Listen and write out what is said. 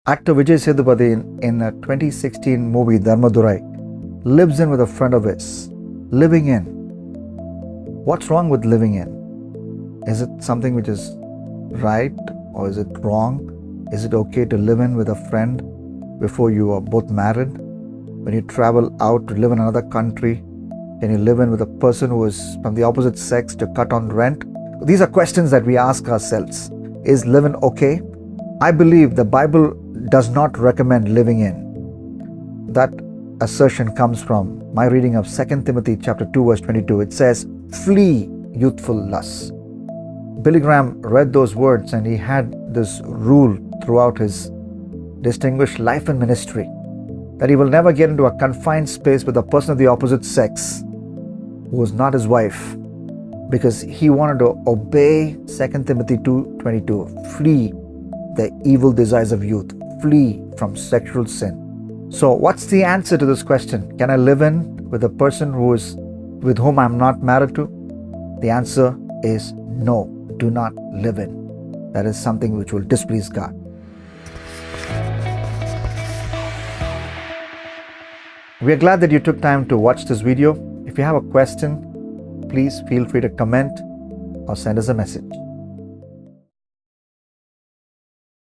Actor Vijay Sethupathi in a 2016 movie Dharmadurai lives in with a friend of his. Living in. What's wrong with living in? Is it something which is right or is it wrong? Is it okay to live in with a friend before you are both married? When you travel out to live in another country, can you live in with a person who is from the opposite sex to cut on rent? These are questions that we ask ourselves. Is living okay? I believe the Bible does not recommend living in. That assertion comes from my reading of 2 Timothy chapter 2 verse 22. It says, flee youthful lusts. Billy Graham read those words and he had this rule throughout his distinguished life and ministry, that he will never get into a confined space with a person of the opposite sex who was not his wife, because he wanted to obey 2 Timothy 2:22. Flee the evil desires of youth. Flee from sexual sin. So what's the answer to this question? Can I live in with a person with whom I'm not married to? The answer is no. Do not live in. That is something which will displease God. We are glad that you took time to watch this video. If you have a question, please feel free to comment or send us a message.